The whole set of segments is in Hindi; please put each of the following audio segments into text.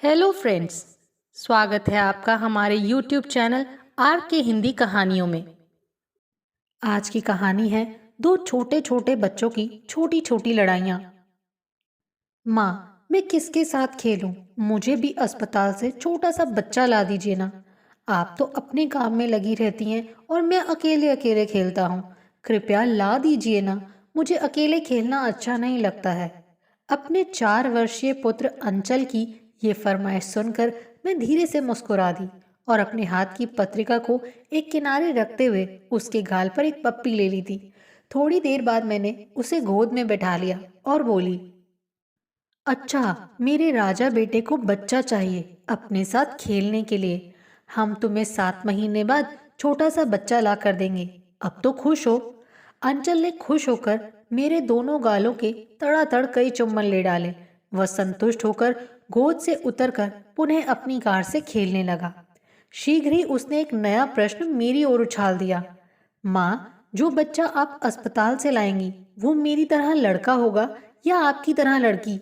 Hello friends. स्वागत है आपका हमारे यूट्यूब चैनल आर के हिंदी कहानियों में। आज की कहानी है दो छोटे छोटे बच्चों की छोटी छोटी लड़ाइयाँ। माँ, मैं किसके साथ खेलूं? मुझे भी अस्पताल से छोटा सा बच्चा ला दीजिए ना। आप तो अपने काम में लगी रहती हैं और मैं अकेले अकेले खेलता हूँ। कृपया ला दीजिए ना, मुझे अकेले खेलना अच्छा नहीं लगता है। अपने 4 वर्षीय पुत्र अंचल की ये फरमाइश सुनकर मैं धीरे से मुस्कुरा दी और अपने हाथ की पत्रिका को एक किनारे रखते हुए उसके गाल पर एक पप्पी ले ली थी। थोड़ी देर बाद मैंने उसे गोद में बैठा लिया और बोली, अच्छा, मेरे राजा बेटे को बच्चा चाहिए अपने साथ खेलने के लिए। हम तुम्हें 7 महीने बाद छोटा सा बच्चा ला कर देंगे। अब तो खुश हो। अंचल ने खुश होकर मेरे दोनों गालों के तड़ातड़ कई चुम्बन ले डाले। वह संतुष्ट होकर गोद से उतरकर पुनः अपनी कार से खेलने लगा। शीघ्र ही उसने एक नया प्रश्न मेरी ओर उछाल दिया। माँ, जो बच्चा आप अस्पताल से लाएंगी वो मेरी तरह लड़का होगा या आपकी तरह लड़की?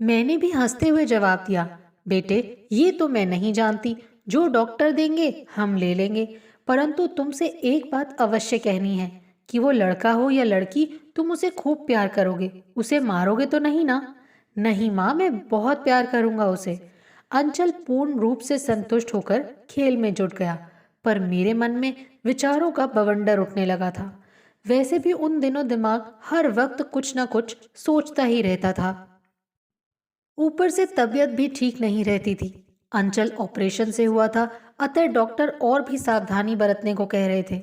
मैंने भी हंसते हुए जवाब दिया, बेटे, ये तो मैं नहीं जानती। जो डॉक्टर देंगे हम ले लेंगे। परंतु तुमसे एक बात अवश्य कहनी है कि वो लड़का हो या लड़की, तुम उसे खूब प्यार करोगे। उसे मारोगे तो नहीं ना? नहीं माँ, मैं बहुत प्यार करूंगा उसे। अंचल पूर्ण रूप से संतुष्ट होकर खेल में जुट गया, पर मेरे मन में विचारों का बवंडर उठने लगा था। वैसे भी उन दिनों दिमाग हर वक्त कुछ न कुछ सोचता ही रहता था। ऊपर से तबीयत भी ठीक नहीं रहती थी। अंचल ऑपरेशन से हुआ था, अतः डॉक्टर और भी सावधानी बरतने को कह रहे थे।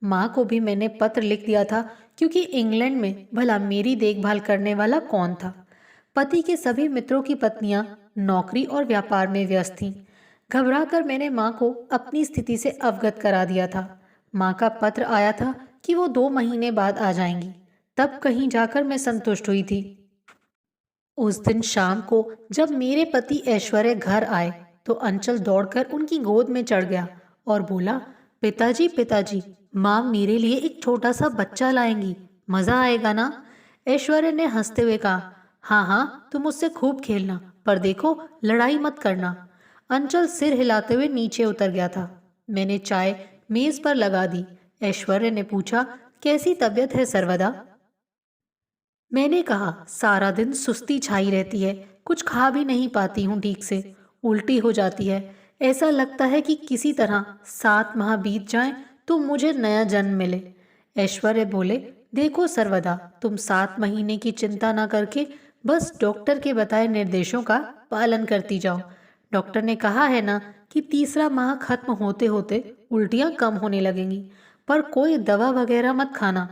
माँ को भी मैंने पत्र लिख दिया था, क्योंकि इंग्लैंड में भला मेरी देखभाल करने वाला कौन था। पति के सभी मित्रों की पत्नियां नौकरी और व्यापार में व्यस्त थीं। घबराकर मैंने माँ को अपनी स्थिति से अवगत करा दिया था। माँ का पत्र आया था कि वो 2 महीने बाद आ जाएंगी। तब कहीं जाकर मैं संतुष्ट हुई थी। उस दिन शाम को जब मेरे पति ऐश्वर्य घर आए तो अंचल दौड़कर उनकी गोद में चढ़ गया और बोला, पिताजी पिताजी, माँ मेरे लिए एक छोटा सा बच्चा लाएंगी। मजा आएगा ना? ऐश्वर्य ने हंसते हुए कहा, हाँ हाँ, तुम उससे खूब खेलना, पर देखो लड़ाई मत करना। अंचल सिर हिलाते हुए नीचे उतर गया था। मैंने चाय मेज पर लगा दी। ऐश्वर्य ने पूछा, कैसी तबीयत है सर्वदा? मैंने कहा, सारा दिन सुस्ती छाई रहती है, कुछ खा भी नहीं पाती हूँ ठीक से, उल्टी हो जाती है। ऐसा लगता है कि किसी तरह 7 माह बीत जाएं तो मुझे नया जन्म मिले। ऐश्वर्य बोले, देखो सर्वदा, तुम 7 महीने की चिंता ना करके बस डॉक्टर के बताए निर्देशों का पालन करती जाओ। डॉक्टर ने कहा है ना कि तीसरा माह खत्म होते होते उल्टियाँ कम होने लगेंगी, पर कोई दवा वगैरह मत खाना।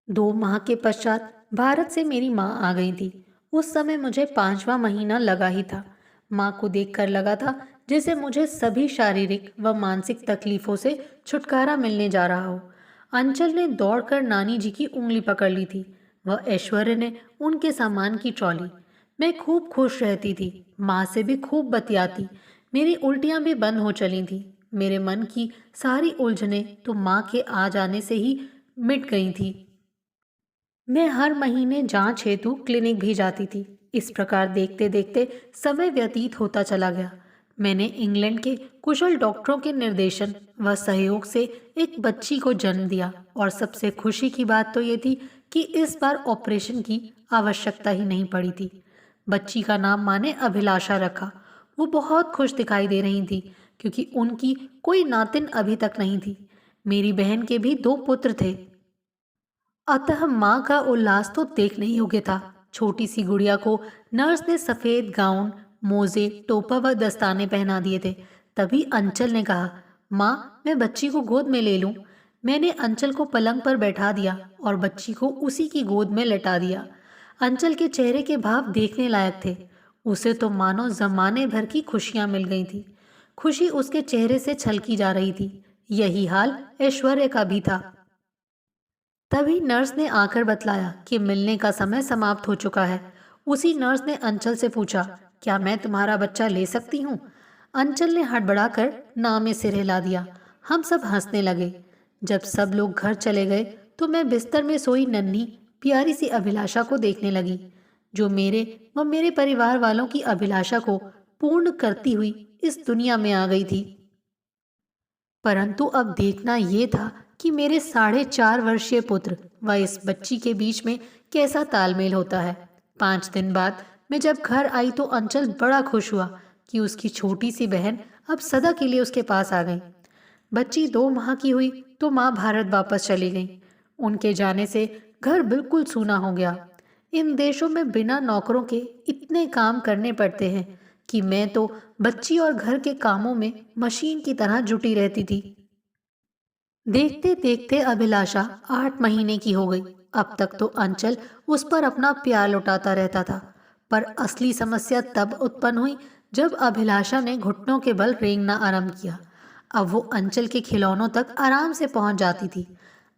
2 माह के पश्चात भारत से मेरी माँ आ गई थी। उस समय मुझे 5वां महीना लगा ही था। माँ को देखकर लगा था जैसे मुझे सभी शारीरिक व मानसिक तकलीफों से छुटकारा मिलने जा रहा हो। अंचल ने दौड़कर नानी जी की उंगली पकड़ ली थी। वह ऐश्वर्य ने उनके सामान की ट्रॉली। मैं खूब खुश रहती थी, माँ से भी खूब बतियाती। मेरी उल्टियाँ भी बंद हो चली थी। मेरे मन की सारी उलझनें तो माँ के आ जाने से ही मिट गई थी। मैं हर महीने जांच हेतु क्लिनिक भी जाती थी। इस प्रकार देखते देखते समय व्यतीत होता चला गया। मैंने इंग्लैंड के कुशल डॉक्टरों के निर्देशन व सहयोग से एक बच्ची को जन्म दिया और सबसे खुशी की बात तो ये थी कि इस बार ऑपरेशन की आवश्यकता ही नहीं पड़ी थी। बच्ची का नाम माँ ने अभिलाषा रखा। वो बहुत खुश दिखाई दे रही थी, क्योंकि उनकी कोई नातिन अभी तक नहीं थी। मेरी बहन के भी 2 पुत्र थे। अतः माँ का उल्लास तो देखने योग्य था। छोटी सी गुड़िया को नर्स ने सफेद गाउन, मोजे, टोपा व दस्ताने पहना दिए थे। तभी अंचल ने कहा, माँ, मैं बच्ची को गोद में ले लूं। मैंने अंचल को पलंग पर बैठा दिया और बच्ची को उसी की गोद में लेटा दिया। अंचल के चेहरे के भाव देखने लायक थे। उसे तो मानो जमाने भर की खुशियां मिल गई थी। खुशी उसके चेहरे से छलकी जा रही थी। यही हाल ऐश्वर्य का भी था। तभी नर्स ने आकर बतलाया कि मिलने का समय समाप्त हो चुका है। उसी नर्स ने अंचल से पूछा, क्या मैं तुम्हारा बच्चा ले सकती हूँ? अंचल ने हड़बड़ाकर ना में सिर हिला दिया। हम सब हंसने लगे। जब सब लोग घर चले गए तो मैं बिस्तर में सोई नन्ही प्यारी सी अभिलाषा को देखने लगी। जो मेरे व मेरे परिवार वालों की अभिलाषा को पूर्ण करती हुई इस दुनिया में आ गई थी। परंतु अब देखना ये था कि मेरे 4.5 वर्षीय पुत्र व इस बच्ची के बीच में कैसा तालमेल होता है। 5 दिन बाद मैं जब घर आई तो अंचल बड़ा खुश हुआ कि उसकी छोटी सी बहन अब सदा के लिए उसके पास आ गई। बच्ची 2 माह की हुई तो माँ भारत वापस चली गई। उनके जाने से घर बिल्कुल सूना हो गया। इन देशों में बिना नौकरों के इतने काम करने पड़ते हैं कि मैं तो बच्ची और घर के कामों में मशीन की तरह जुटी रहती थी। देखते देखते अभिलाषा 8 महीने की हो गई। अब तक तो अंचल उस पर अपना प्यार लुटाता रहता था, पर असली समस्या तब उत्पन्न हुई जब अभिलाषा ने घुटनों के बल रेंगना आरंभ किया। अब वो अंचल के खिलौनों तक आराम से पहुंच जाती थी।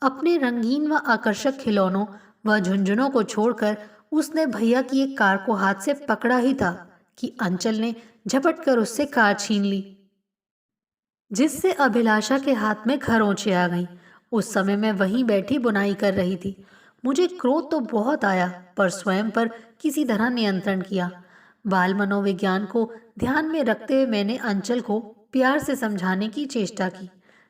अपने रंगीन व आकर्षक खिलौनों व झुंझुनों को छोड़कर उसने भैया की एक कार को हाथ से पकड़ा ही था कि अंचल ने झपट कर उससे कार छीन ली, जिससे अभिलाषा के हाथ में खरोंचे आ गईं। उस समय मैं वहीं बैठी बुनाई कर रही थी। मुझे क्रोध तो बहुत आया, पर स्वयं पर किसी तरह नियंत्रण किया। बाल मनोविज्ञान को ध्यान में रखते हुए मैंने अंचल को प्यार से समझाने की चेष्टा की।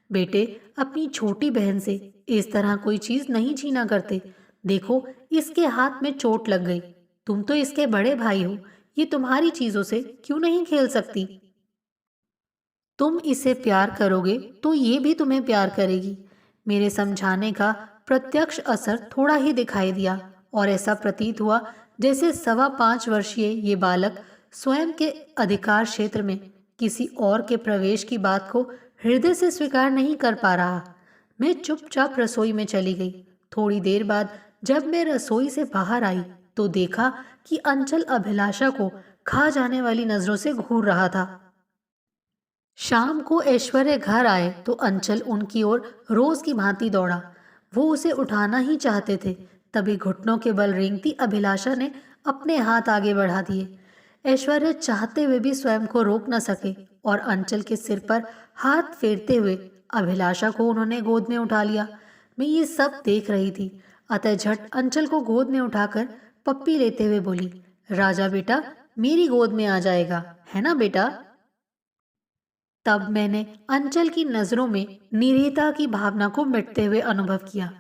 बेटे, अपनी छोटी बहन से इस तरह कोई चीज नहीं छीना करते। देखो, इसके हाथ में चोट लग गई। तुम तो इसके बड़े भाई हो, ये तुम्हारी चीजों से क्यों नहीं खेल सकती? तुम इसे प्यार करोगे तो ये भी तुम्हें प्यार करेगी। मेरे समझाने का प्रत्यक्ष असर थोड़ा ही दिखाई दिया और ऐसा प्रतीत हुआ जैसे 5.25 वर्षीय ये बालक स्वयं के अधिकार क्षेत्र में किसी और के प्रवेश की बात को हृदय से स्वीकार नहीं कर पा रहा। मैं चुपचाप रसोई में चली गई। थोड़ी देर बाद जब मैं रसोई से बाहर आई तो देखा कि अंचल अभिलाषा को खा जाने वाली नजरों से घूर रहा था। शाम को ऐश्वर्य घर आए तो अंचल उनकी ओर रोज की भांति दौड़ा। वो उसे उठाना ही चाहते थे, तभी घुटनों के बल रेंगती अभिलाषा ने अपने हाथ आगे बढ़ा दिए। ऐश्वर्य चाहते हुए भी स्वयं को रोक न सके और अंचल के सिर पर हाथ फेरते हुए अभिलाषा को उन्होंने गोद में उठा लिया। मैं ये सब देख रही थी, अतः झट अंचल को गोद में उठाकर पप्पी लेते हुए बोली, राजा बेटा मेरी गोद में आ जाएगा, है ना बेटा? तब मैंने अंचल की नजरों में निरीहता की भावना को मिटते हुए अनुभव किया।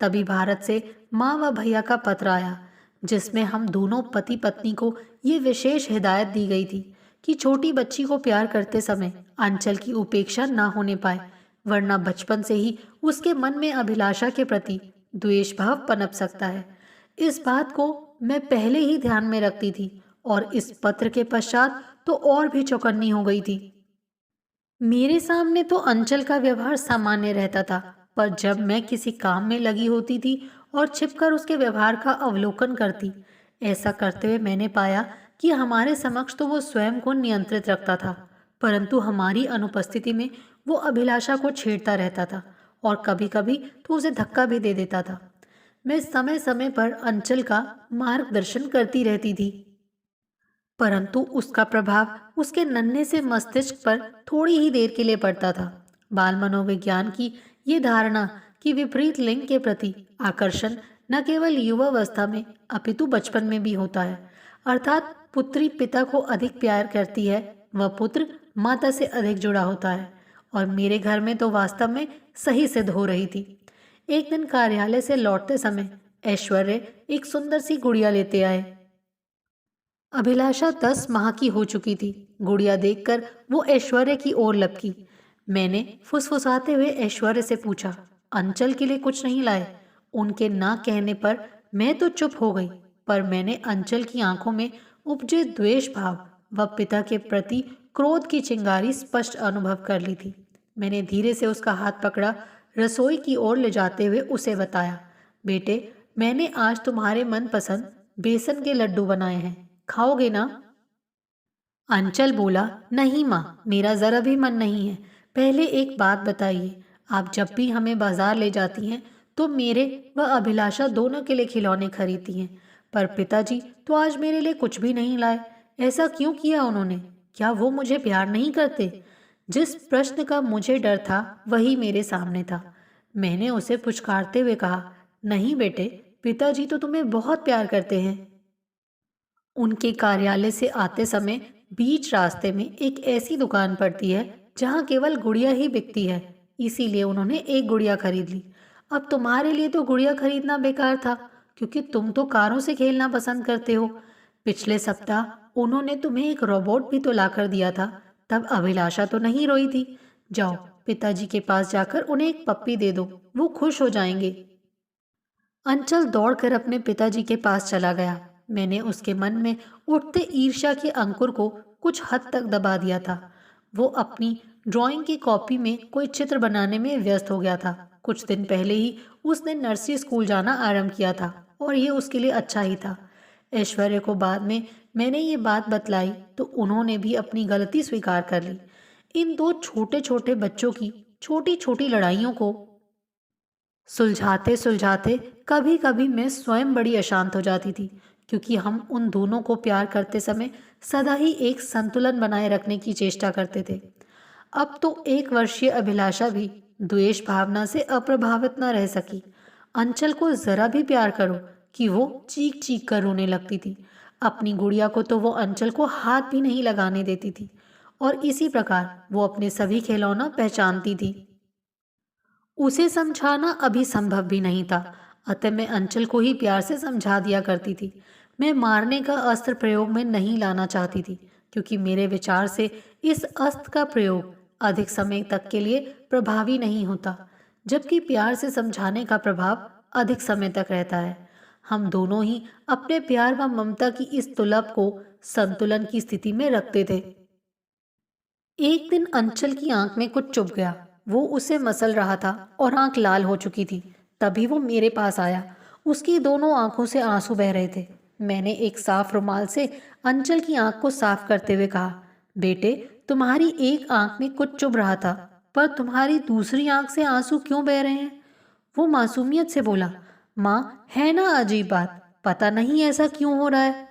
तभी भारत से माँ व भैया का पत्र आया, जिसमें हम दोनों पति पत्नी को ये विशेष हिदायत दी गई थी कि छोटी बच्ची को प्यार करते समय अंचल की उपेक्षा ना होने पाए, वरना बचपन से ही उसके मन में अभिलाषा के प्रति द्वेष भाव पनप सकता है। इस बात को मैं पहले ही ध्यान में रखती थी और इस पत्र के पश्चात तो और भी चौकन्नी हो गई थी। मेरे सामने तो अंचल का व्यवहार सामान्य रहता था, पर जब मैं किसी काम में लगी होती थी और छिपकर उसके व्यवहार का अवलोकन करती, ऐसा करते हुए मैंने पाया कि हमारे समक्ष तो वो स्वयं को नियंत्रित रखता था, परंतु हमारी अनुपस्थिति में वो अभिलाषा को छेड़ता रहता था और कभी कभी तो उसे धक्का भी दे देता था। मैं समय समय पर अंचल का मार्गदर्शन करती रहती थी, परंतु उसका प्रभाव उसके नन्हे से मस्तिष्क पर थोड़ी ही देर के लिए पड़ता था। बाल मनोविज्ञान की ये धारणा कि विपरीत लिंग के प्रति आकर्षण न केवल युवावस्था में अपितु बचपन में भी होता है, अर्थात पुत्री पिता को अधिक प्यार करती है व पुत्र माता से अधिक जुड़ा होता है, और मेरे घर में तो वास्तव में सही सिद्ध हो रही थी। एक दिन कार्यालय से लौटते समय ऐश्वर्य एक सुंदर सी गुड़िया लेते आए। अभिलाषा 10 माह की हो चुकी थी। गुड़िया देखकर वो ऐश्वर्य की ओर लपकी। मैंने फुसफुसाते हुए ऐश्वर्य से पूछा, अंचल के लिए कुछ नहीं लाए? उनके ना कहने पर मैं तो चुप हो गई, पर मैंने अंचल की आंखों में उपजे द्वेष भाव व पिता के प्रति क्रोध की चिंगारी स्पष्ट अनुभव कर ली थी। मैंने धीरे से उसका हाथ पकड़ा, रसोई की ओर ले जाते हुए उसे बताया, बेटे मैंने आज तुम्हारे मनपसंद बेसन के लड्डू बनाए हैं, खाओगे ना? अंचल बोला, नहीं माँ, मेरा जरा भी मन नहीं है। पहले एक बात बताइए, आप जब भी हमें बाजार ले जाती हैं तो मेरे व अभिलाषा दोनों के लिए खिलौने खरीदती हैं, पर पिताजी तो आज मेरे लिए कुछ भी नहीं लाए। ऐसा क्यों किया उन्होंने? क्या वो मुझे प्यार नहीं करते? जिस प्रश्न का मुझे डर था वही मेरे सामने था। मैंने उसे पुचकारते हुए कहा, नहीं बेटे, पिताजी तो तुम्हें बहुत प्यार करते हैं। उनके कार्यालय से आते समय बीच रास्ते में एक ऐसी दुकान पड़ती है जहाँ केवल गुड़िया ही बिकती है, इसीलिए उन्होंने एक गुड़िया खरीद ली। अब तुम्हारे लिए तो गुड़िया खरीदना बेकार था, क्योंकि तुम तो कारों से खेलना पसंद करते हो। पिछले सप्ताह उन्होंने तुम्हें एक रोबोट भी तो लाकर दिया था, तब अभिलाषा तो नहीं रोई थी। जाओ, पिताजी के पास जाकर उन्हें एक पप्पी दे दो, वो खुश हो जाएंगे। अंचल दौड़कर अपने पिताजी के पास चला गया। मैंने उसके मन में उठते ईर्ष्या के अंकुर को कुछ हद तक दबा दिया था। वो अपनी ड्राइंग की कॉपी में कोई चित्र बनाने में व्यस्त हो गया था। कुछ दिन पहले ही उसने नर्सरी स्कूल जाना आरंभ किया था और ये उसके लिए अच्छा ही था। ऐश्वर्य को बाद में मैंने ये बात बतलाई तो उन्होंने भी अपनी गलती स्वीकार कर ली। इन दो छोटे छोटे बच्चों की छोटी छोटी लड़ाइयों को सुलझाते सुलझाते कभी कभी मैं स्वयं बड़ी अशांत हो जाती थी, क्योंकि हम उन दोनों को प्यार करते समय सदा ही एक संतुलन बनाए रखने की चेष्टा करते थे। अब तो 1 वर्षीय अभिलाषा भी द्वेष भावना से अप्रभावित न रह सकी। अंचल को जरा भी प्यार करो कि वो चीख चीख कर रोने लगती थी। अपनी गुड़िया को तो वो अंचल को हाथ भी नहीं लगाने देती थी, और इसी प्रकार वो अपने सभी खिलौना पहचानती थी। उसे समझाना अभी संभव भी नहीं था, अतः मैं अंचल को ही प्यार से समझा दिया करती थी। मैं मारने का अस्त्र प्रयोग में नहीं लाना चाहती थी, क्योंकि मेरे विचार से इस अस्त्र का प्रयोग अधिक समय तक के लिए प्रभावी नहीं होता, जबकि प्यार से समझाने का प्रभाव अधिक समय तक रहता है। हम दोनों ही अपने प्यार व ममता की इस तुलब को संतुलन की स्थिति में रखते थे। एक दिन अंचल की आंख में कुछ चुभ गया। वो उसे मसल रहा था और आंख लाल हो चुकी थी। तभी वो मेरे पास आया। उसकी दोनों आंखों से आंसू बह रहे थे। मैंने एक साफ रुमाल से अंचल की आंख को साफ करते हुए कहा, बेटे, तुम्हारी एक आंख में कुछ चुभ रहा था, पर तुम्हारी दूसरी आंख से आंसू क्यों बह रहे हैं? वो मासूमियत से बोला, माँ, है ना अजीब बात, पता नहीं ऐसा क्यों हो रहा है।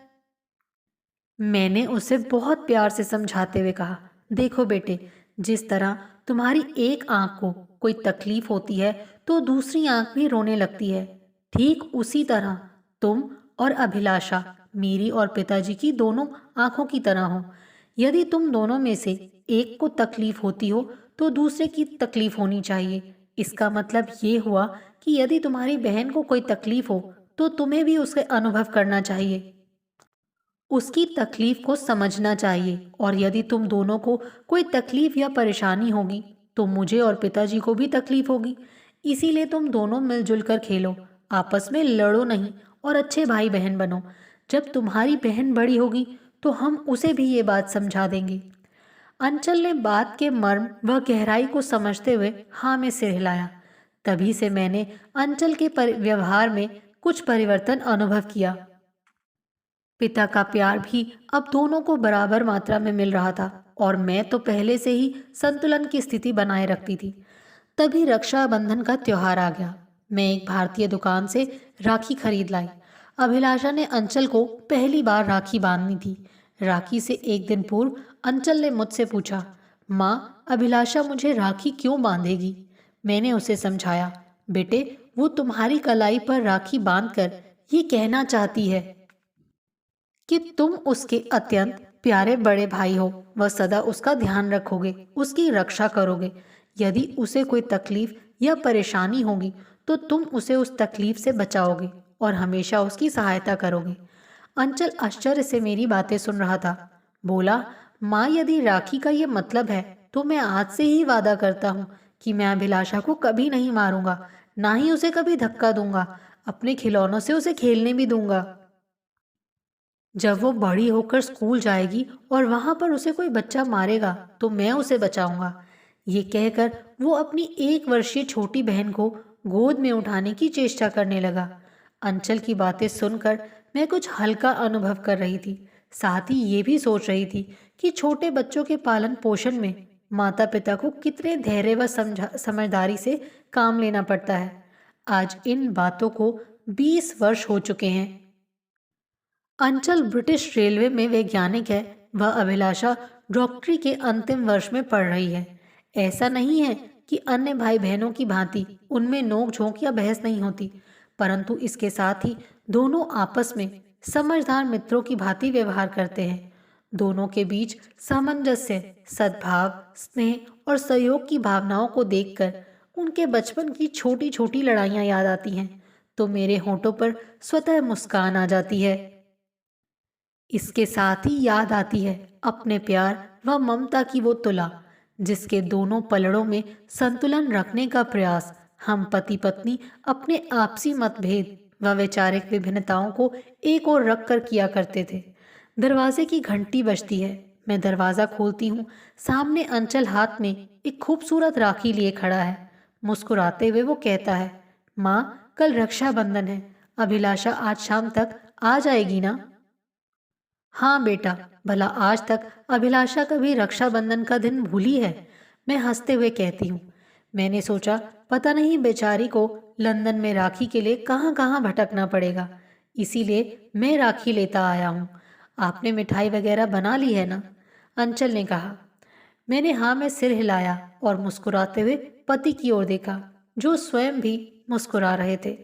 मैंने उसे बहुत प्यार से समझाते हुए कहा, देखो बेटे, जिस तरह तुम्हारी एक आंख को कोई तकलीफ होती है तो दूसरी आंख भी रोने लगती है, ठीक उसी तरह तुम और अभिलाषा मेरी और पिताजी की दोनों आंखों की तरह हो। यदि तुम दोनों में से एक को तकलीफ होती हो तो दूसरे की तकलीफ होनी चाहिए। इसका मतलब ये हुआ कि यदि तुम्हारी बहन को कोई तकलीफ हो तो तुम्हें भी उसके अनुभव करना चाहिए, उसकी तकलीफ को समझना चाहिए। और यदि तुम दोनों को कोई तकलीफ या परेशानी होगी तो मुझे और पिताजी को भी तकलीफ होगी। इसीलिए तुम दोनों मिलजुल कर खेलो, आपस में लड़ो नहीं और अच्छे भाई बहन बनो। जब तुम्हारी बहन बड़ी होगी तो हम उसे भी ये बात समझा देंगे। अंचल ने बात के मर्म व गहराई को समझते हुए हाँ में सिर हिलाया। तभी से मैंने अंचल के व्यवहार में कुछ परिवर्तन अनुभव किया। पिता का प्यार भी अब दोनों को बराबर मात्रा में मिल रहा था, और मैं तो पहले से ही संतुलन की स्थिति बनाए रखती थी। तभी रक्षाबंधन का त्योहार आ गया। मैं एक भारतीय दुकान से राखी खरीद लाई। अभिलाषा ने अंचल को पहली बार राखी बांधनी थी। राखी से एक दिन पूर्व अंचल ने मुझसे पूछा, माँ, अभिलाषा मुझे राखी क्यों बांधेगी? मैंने उसे समझाया, बेटे, वो तुम्हारी कलाई पर राखी बांधकर ये कहना चाहती है कि तुम उसके अत्यंत प्यारे बड़े भाई हो। वह सदा उसका ध्यान रखोगे, उसकी रक्षा करोगे। यदि उसे कोई तकलीफ या परेशानी होगी तो तुम उसे उस तकलीफ से बचाओगे और हमेशा उसकी सहायता करोगे। अंचल आश्चर्य से मेरी बातें सुन रहा था। बोला, माँ, यदि राखी का ये मतलब है तो मैं आज से ही वादा करता हूँ कि मैं अभिलाषा को कभी नहीं मारूंगा, ना ही उसे कभी धक्का दूंगा। अपने खिलौनों से उसे खेलने भी दूंगा। जब वो बड़ी होकर स्कूल जाएगी और वहां पर उसे कोई बच्चा मारेगा तो मैं उसे बचाऊंगा। ये कहकर वो अपनी 1 वर्षीय छोटी बहन को गोद में उठाने की चेष्टा करने लगा। अंचल की बातें सुनकर मैं कुछ हल्का अनुभव कर रही थी। साथ ही ये भी सोच रही थी कि छोटे बच्चों के पालन पोषण में माता पिता को कितने धैर्य व समझदारी से काम लेना पड़ता है। आज इन बातों को 20 वर्ष हो चुके हैं। अंचल ब्रिटिश रेलवे में वैज्ञानिक है। वह अभिलाषा डॉक्टरी के अंतिम वर्ष में पढ़ रही है। ऐसा नहीं है कि अन्य भाई बहनों की भांति उनमें नोक झोंक या बहस नहीं होती, परंतु इसके साथ ही दोनों आपस में समझदार मित्रों की भांति व्यवहार करते हैं। दोनों के बीच सामंजस्य, सद्भाव, स्नेह और सहयोग की भावनाओं को देखकर उनके बचपन की छोटी छोटी लड़ाइयाँ याद आती हैं तो मेरे होठों पर स्वतः मुस्कान आ जाती है। इसके साथ ही याद आती है अपने प्यार व ममता की वो तुला, जिसके दोनों पलड़ों में संतुलन रखने का प्रयास हम पति पत्नी अपने आपसी मतभेद व वैचारिक विभिन्नताओं को एक ओर रख कर किया करते थे। दरवाजे की घंटी बजती है। मैं दरवाज़ा खोलती हूँ। सामने अंचल हाथ में एक खूबसूरत राखी लिए खड़ा है। मुस्कुराते हुए वो कहता है, माँ, कल रक्षाबंधन है। अभिलाषा आज शाम तक आ जाएगी ना? हाँ बेटा, भला आज तक अभिलाषा कभी रक्षाबंधन का दिन भूली है? मैं हंसते हुए कहती हूँ। मैंने सोचा पता नहीं बेचारी को लंदन में राखी के लिए कहाँ कहाँ भटकना पड़ेगा, इसीलिए मैं राखी लेता आया हूँ। आपने मिठाई वगैरह बना ली है ना? अंचल ने कहा। मैंने हाँ में सिर हिलाया और मुस्कुराते हुए पति की ओर देखा, जो स्वयं भी मुस्कुरा रहे थे।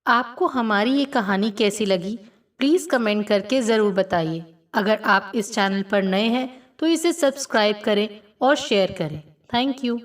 आपको हमारी ये कहानी कैसी लगी? प्लीज़ कमेंट करके ज़रूर बताइए। अगर आप इस चैनल पर नए हैं तो इसे सब्सक्राइब करें और शेयर करें। Thank you.